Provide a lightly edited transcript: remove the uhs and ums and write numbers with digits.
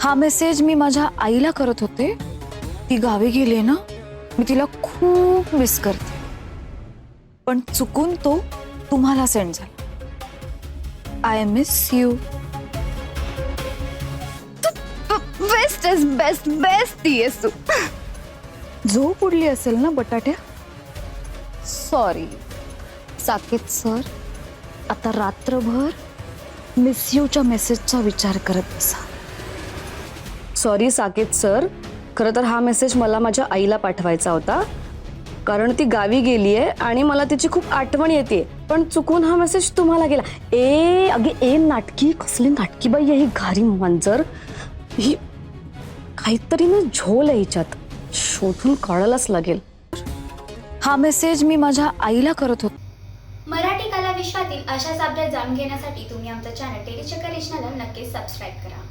हा मेसेज मी माझ्या आईला करत होते. ती गावी गेली ना, मी तिला खूप मिस करते. पण चुकून तो तुम्हाला सेंड झाला. I miss you. Best is best best येसू. झोप उडली असेल ना बटाट्या. Sorry Saket sir. आता रात्रभर मिस यूच्या मेसेजचा विचार करत बसा. सॉरी साकेत सर, खरं तर हा मेसेज मला माझ्या आईला पाठवायचा होता, कारण ती गावी गेली आहे आणि मला तिची खूप आठवण येते. पण चुकून हा मेसेज तुम्हाला गेला. अगे नाटकी, कसली नाटकी बाई आहे ही घारी मांजर. ही काहीतरी ना झोल आहे हिच्यात, शोधून काढायलाच लागेल. हा मेसेज मी माझ्या आईला करत होते. मराठी कला विश्वातील अशाच अपडेट जाणून घेण्यासाठी तुम्ही आमचं चॅनल टेलीचक्कर रिजनला नक्कीच सबस्क्राईब करा.